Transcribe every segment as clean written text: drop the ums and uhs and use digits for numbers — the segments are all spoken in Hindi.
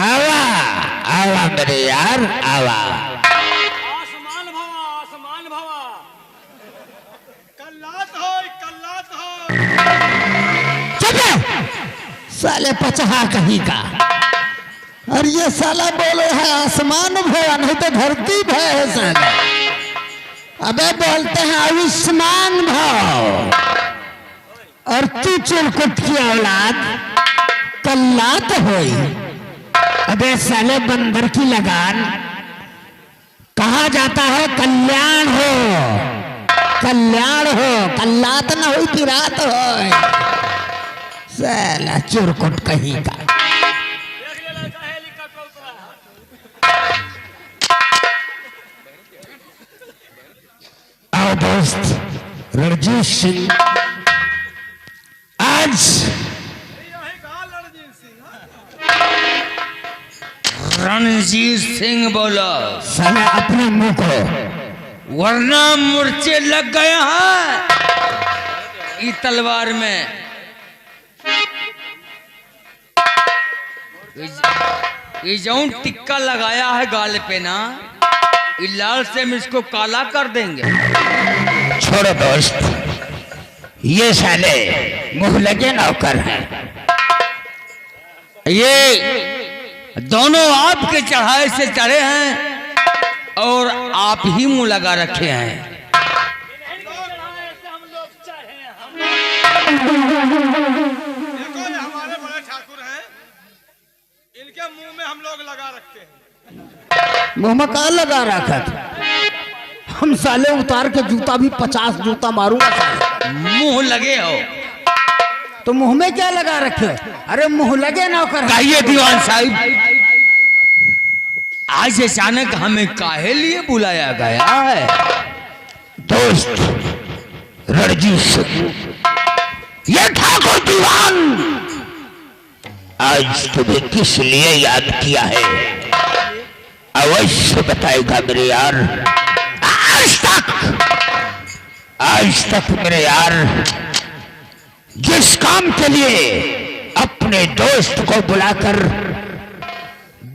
आवा आवा मेरे यार आवा। आसमान भावा कल्लात हो चुप साले पचहा कहीं का। और ये साला बोले है आसमान भया नहीं तो धरती भय है साला। अबे बोलते हैं आयुष्मान भाव। और तू चिरकुट की औलाद कल्लात होई। अबे साले बंदर की लगान। कहा जाता है कल्याण हो कल्लात ना हुई कि रात हो। साला चिरकुट कहीं का। आओ दोस्त रणजीत सिंह आज रणजीत सिंह बोलो साला अपने मुंह को वरना मूर्छे लग गए हैं इस तलवार में। ये जौन टिक्का लगाया है गाल पे ना ये लाल से हम इसको काला कर देंगे। छोड़ो दोस्त ये साले मुंह लगे नौकर हैं। ये दोनों आपके चढ़ाए से चढ़े हैं और आप ही मुंह लगा रखे हैं। देखो ये हमारे बड़े ठाकुर हैं, इनके मुंह में हम लोग लगा रखते हैं। मुंह में कहा लगा रखा था। हम साले उतार के जूता भी 50 जूता मारूंगा साले। मुंह लगे हो तो मुंह में क्या लगा रखे। अरे मुंह लगे नौकर। कहिए दीवान साहब आज अचानक हमें काहे लिए बुलाया गया है। दोस्त रणजीत सिंह ये ठाकुर दीवान आज तुम्हें किस लिए याद किया है अवश्य बताएगा मेरे यार। आज तक मेरे यार जिस काम के लिए अपने दोस्त को बुलाकर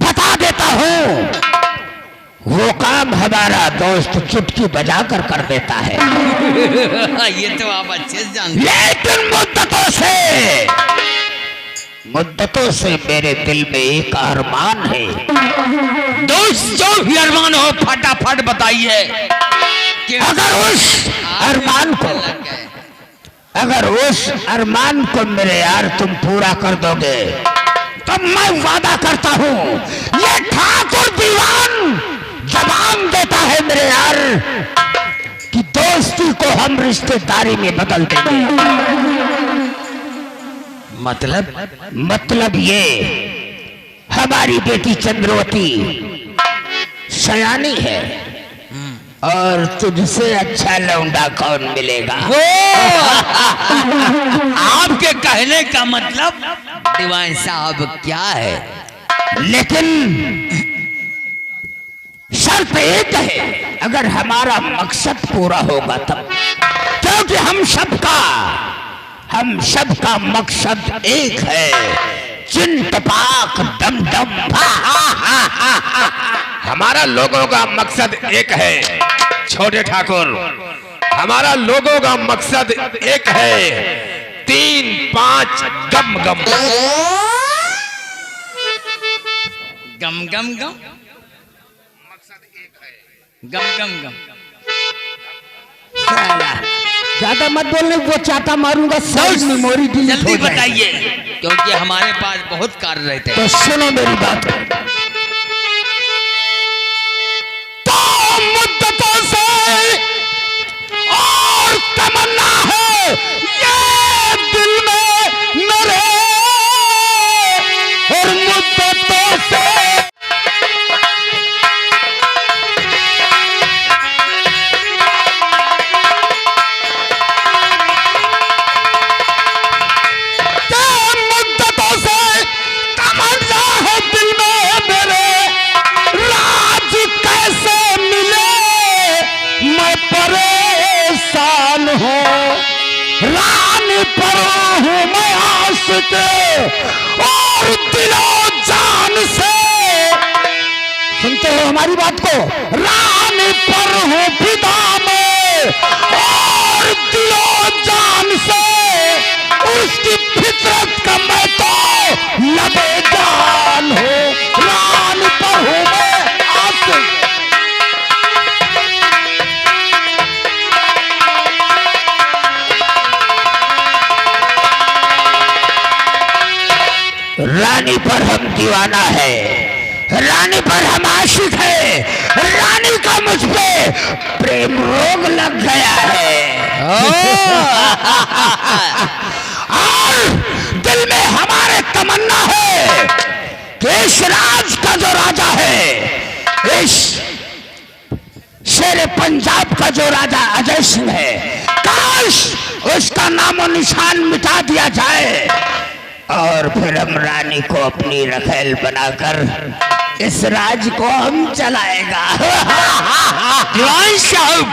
बता देता हूं वो काम हमारा दोस्त चुटकी बजाकर कर देता है। ये तो आप अच्छे से जानते हैं। लेकिन मुद्दतों से मेरे दिल में एक अरमान है। दोस्त जो भी अरमान हो फटाफट बताइए कि अगर उस अरमान को मेरे यार तुम पूरा कर दोगे तो मैं वादा करता हूं ये ठाकुर दीवान जबान देता है मेरे यार कि दोस्ती को हम रिश्तेदारी में बदल देंगे। मतलब ये हमारी बेटी चंद्रवती सयानी है और तुझसे अच्छा लौंडा कौन मिलेगा। आपके कहने का मतलब दीवान साहब क्या है। लेकिन शर्त एक है अगर हमारा मकसद पूरा होगा तब। क्योंकि हम सबका मकसद एक है। चिंतपाक दम दम हमारा लोगों का मकसद एक है छोटे ठाकुर। हमारा लोगों का मकसद एक है 3 5 गम गम गम गम गम मकसद एक है। गम गम गम ज्यादा मत बोलने वो चाटा मारूंगा सब मेमोरी डिलीट जल्दी हो जाएगी। बताइए क्योंकि हमारे पास बहुत कार्य रहते हैं। तो सुनो मेरी बात। तो मुद्दतों से और तमन्ना है ये दिल में मेरे और मुद्दतों से रानी पर हूँ मैं आशिक और दिलो जान से, सुनते हो हमारी बात को, रानी पर हूँ फिदा में और दिलो जान से, उसकी फितरत का मैं तो लबेजान हूँ, रानी पर हूँ मैं आशिक। रानी पर हम दीवाना है, रानी पर हम आशिक है, रानी का मुझ पे प्रेम रोग लग गया है। और दिल में हमारे तमन्ना है कि इस राज का जो राजा है, इस शेर पंजाब का जो राजा अजय सिंह है, काश उसका नामो निशान मिटा दिया जाए और फिर हम रानी को अपनी रखेल बनाकर इस राज को हम चलाएगा। दीवान साहब,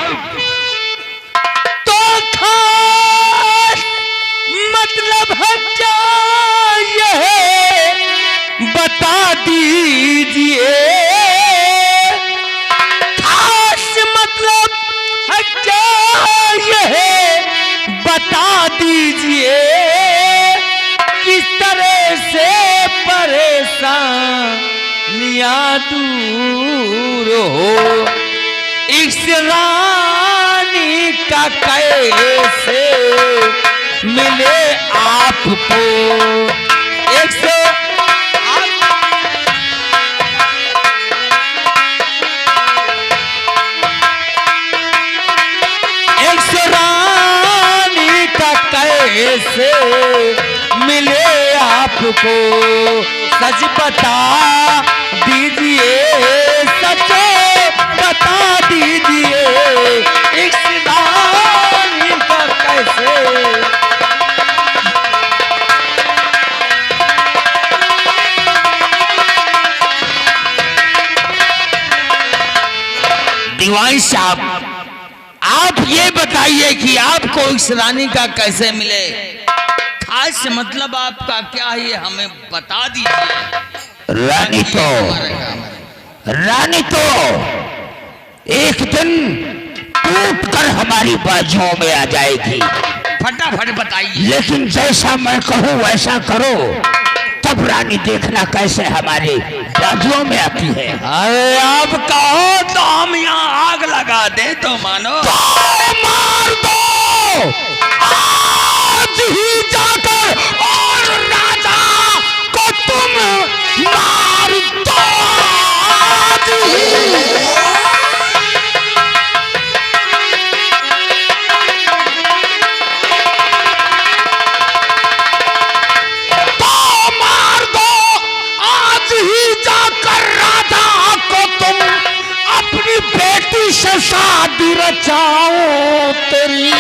तो खास मतलब है क्या ये बता दीजिए, खास मतलब है क्या ये बता दीजिए, किस तरह से परेशान निया दूर हो, इस रानी का कैसे मिले आपको, एक रानी का कैसे मिले आपको, सच बता दीजिए, सच बता दीजिए, इस रानी का कैसे। दीवान साहब, आप ये बताइए कि आपको इस रानी का कैसे मिले, खास मतलब आपका क्या है ये हमें बता दीजिए। रानी तो एक दिन टूट कर हमारी बाजुओं में आ जाएगी। फटाफट बताइए। लेकिन जैसा मैं कहूँ वैसा करो, तब रानी देखना कैसे हमारी बाजुओं में आती है। अरे आप कहो तो हम यहाँ आग लगा दे तो मानो। तो मार दो आज ही जाकर, और राजा को तुम मार दो आज ही। शादी रचाओ तेरी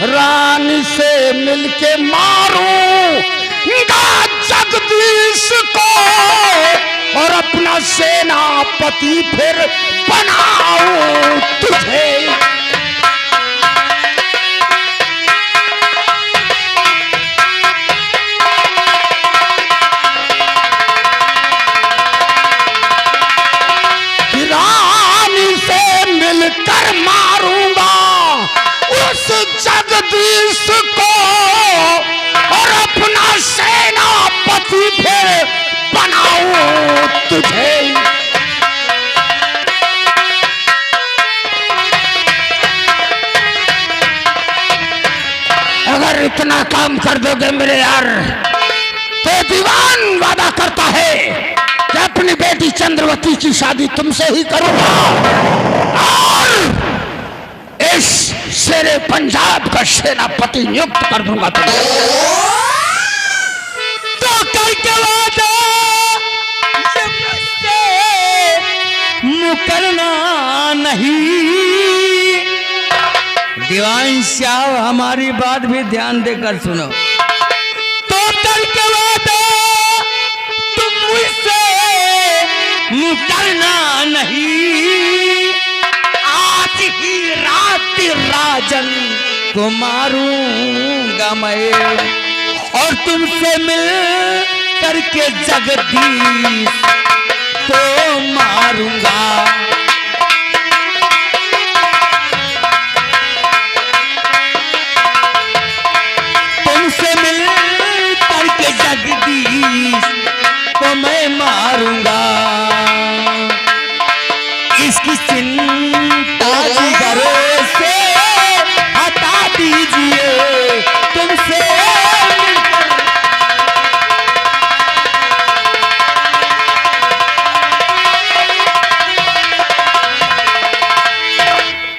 रानी से मिलके मारूंगा जगदीश को, और अपना सेनापति फिर बनाऊं तुझे। कर मारूंगा उस जगदीश को, और अपना सेनापति फिर बनाऊं तुझे। अगर इतना काम कर दोगे मेरे यार, तो दीवान वादा करता है कि अपनी बेटी चंद्रवती की शादी तुमसे ही करूंगा, और इस शेरे पंजाब का सेनापति नियुक्त कर दूंगा तुम्हें। तो करके वादा मुकरना नहीं। दीवान साहब, हमारी बात भी ध्यान देकर सुनो। तो करके वादा तुम मुझसे मुकरना नहीं, आज ही रात राजन को मारूंगा मैं, और तुमसे मिल करके जगदीश तो मारूंगा। तुमसे मिल करके जगदीश तो मैं मारूंगा। इसकी चिंता जिगरे से हटा दीजिए। तुमसे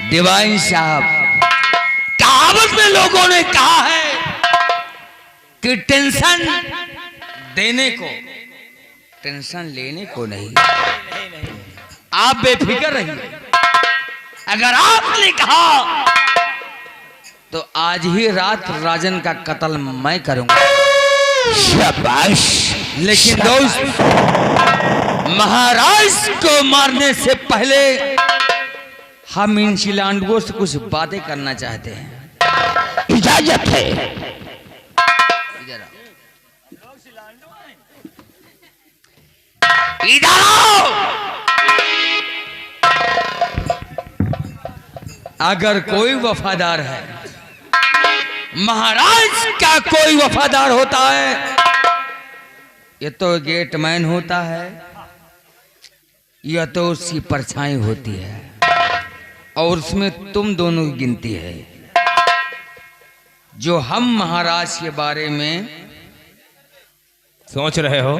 दीवान साहब, कहावत में लोगों ने कहा है कि टेंशन देने को, टेंशन लेने को नहीं। आप बेफिक्र रहिए। अगर आपने कहा तो आज ही रात राजन का कत्ल मैं करूंगा। शाबाश। लेकिन दोस्त, महाराज को मारने से पहले हम इन शिलांडुओं से कुछ बातें करना चाहते हैं। इजाजत है। इधर आओ। इधर आओ। अगर कोई वफादार है, महाराज का कोई वफादार होता है, ये तो गेटमैन होता है, यह तो उसकी परछाई होती है, और उसमें तुम दोनों की गिनती है। जो हम महाराज के बारे में सोच रहे हो,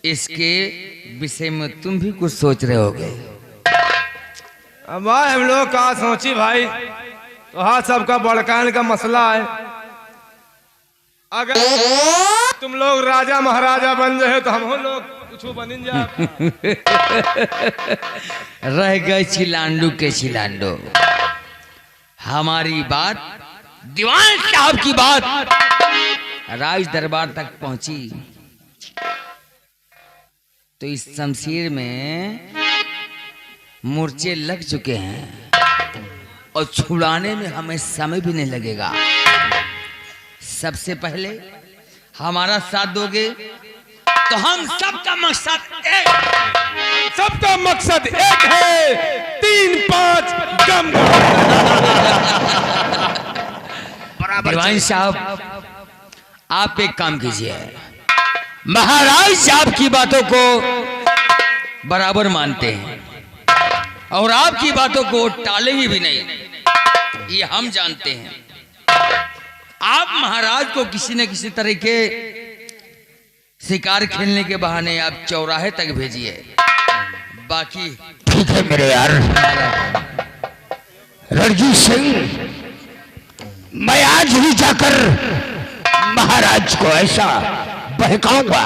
इसके विषय में तुम भी कुछ सोच रहे होगे। अब भाई हम लोग का सोची भाई, तो हाँ सबका बड़कान का मसला है। अगर तुम लोग राजा महाराजा बन रहे तो हम लोग कुछ बन जाए। रह गए चिलांडू के चिलांडू। हमारी बात, दीवान साहब की बात राज दरबार तक पहुंची तो इस शमशीर में मूर्छे लग चुके हैं और छुड़ाने में हमें समय भी नहीं लगेगा। सबसे पहले हमारा साथ दोगे तो हम सबका मकसद एक, सबका मकसद एक है, 3-5 गम। दीवान साहब, आप एक काम कीजिए, महाराज साहब की बातों को बराबर मानते हैं और आपकी बातों को टालेंगे भी नहीं, ये हम जानते हैं। आप महाराज को किसी न किसी तरह के शिकार खेलने के बहाने आप चौराहे तक भेजिए। बाकी ठीक है मेरे यार रणजीत सिंह, मैं आज ही जाकर महाराज को ऐसा बहकाऊंगा,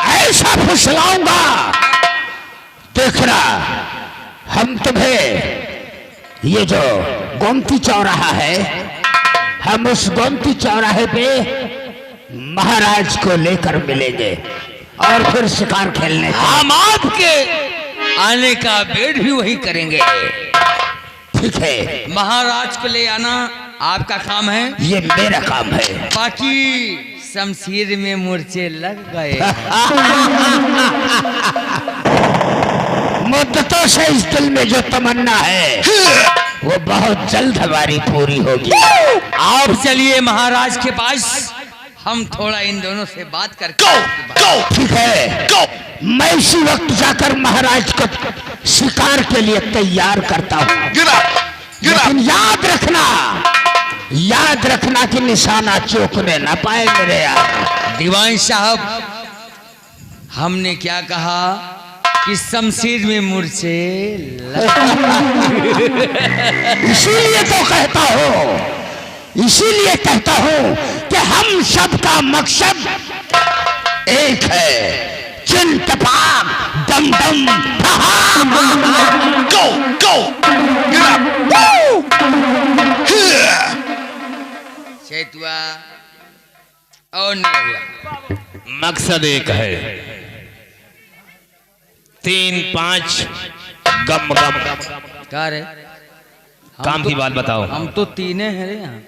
ऐसा फुसलाऊंगा, देखना हम तुम्हें ये जो गोमती चौराहा है, हम उस गोमती चौराहे पे महाराज को लेकर मिलेंगे और फिर शिकार खेलने हम आपके आने का वेट भी वही करेंगे। ठीक है, महाराज को ले आना आपका काम है, ये मेरा काम है। बाकी शमशीर में मूर्छे लग गए। मुद्दतों से इस दिल में जो तमन्ना है वो बहुत जल्द हमारी पूरी होगी। आप चलिए महाराज के पास, हम थोड़ा इन दोनों से बात करके ठीक है, मैं इसी वक्त जाकर महाराज को शिकार के लिए तैयार करता हूँ। लेकिन याद रखना कि निशाना चूकने ना पाए मेरे यार। दीवान साहब, हमने क्या कहा कि शमशीर में मूर्छे इसीलिए कहता हूँ कि हम सबका मकसद एक है, चिंतपाक दम दम गो गो। हुआ और नहीं हुआ। मकसद एक है, 3-5 गम गम। क्या रे? काम की बात बताओ। हम तो तीने हैं रे यहाँ।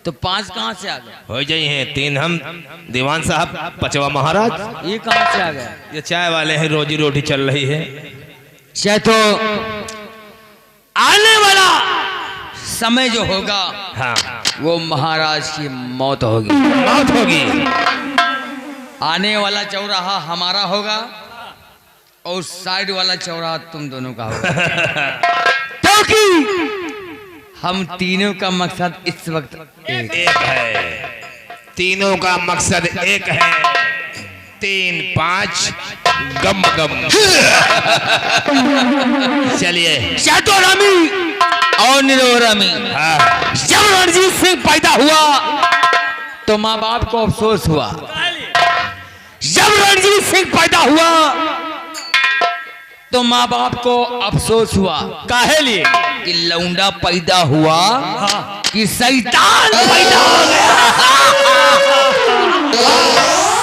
तो 5 कहाँ से आ गए? हो जाइए हैं 3 हम दीवान साहब 5वां महाराज। ये कहाँ से आ गए? ये चाय वाले हैं, रोजी रोटी चल रही है। चाहे तो आने वाला समय जो होगा हाँ वो महाराज की मौत होगी। मौत होगी। आने वाला चौराहा हमारा होगा और साइड वाला चौराहा तुम दोनों का होगा। क्योंकि हम तीनों का मकसद इस वक्त एक एक है, तीनों का मकसद एक है। 3 5 गम गम। चलिए चतुरामी और निरोरामी। हाँ जब रणजीत सिंह पैदा हुआ तो माँ बाप को अफसोस हुआ। जब रणजीत सिंह पैदा हुआ तो माँ बाप को अफसोस हुआ। काहे लिए? कि लौंडा पैदा हुआ कि शैतान पैदा हो गया।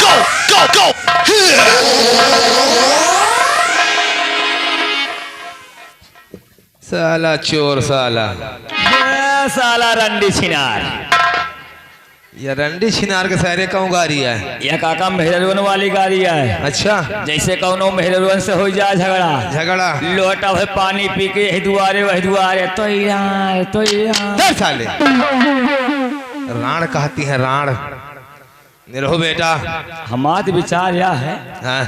गो गो गो। साला चोर साला, साला रंडी छिनार। ये रंडी छिनार के सारे कहूँ गाड़ी है। यह काका मेहरवन वाली गाड़ी है। अच्छा जैसे कौनो मेहरवन से हो जाए झगड़ा, झगड़ा लोटा भर पानी पी के यही दुआरे वही दुआरे तो यार तो यार। दर साले राण कहती है राण। निरहो बेटा। हमारा विचार यह है हाँ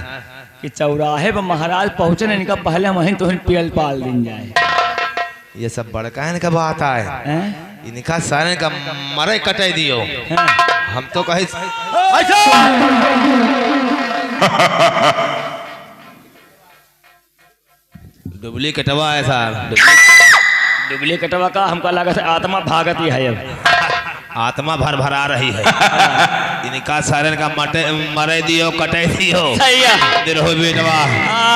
कि चौराहे पर महाराज पहुंचने इनका पहले वहीं तो पियल पाल दिन जाए। ये सब बड़का इनका बात है। हैं? इनका सारे का मरे कटाई दियो। हैं? हम तो कहे डुबली कटवा है सार। डुबली कटवा का हमको लगा था आत्मा भागत ही है। अब आत्मा भर भरा रही है। इनका सारे का मरे दियो कटाई दियो। सही है। निरहो बेटवा।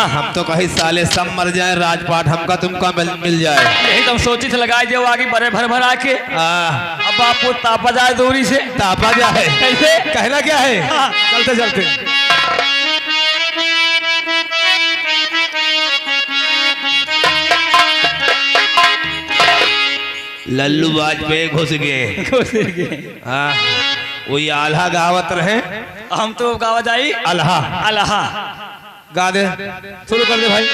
हम तो कहीं साले सब मर जाए, राजपाट हमका तुमका मिल जाए। यही तो हम सोची से लगाए जो आगे बड़े भर भरा के अब आपको तापा जाए दूरी से। तापा जाए कैसे? कहना क्या है? चलते चलते लल्लू वाजपेयी घुस गए। हाँ वही आल्हा गावत रहे। हम तो गावा जाई अल्हा अल्हा। गा दे, शुरू कर दे भाई।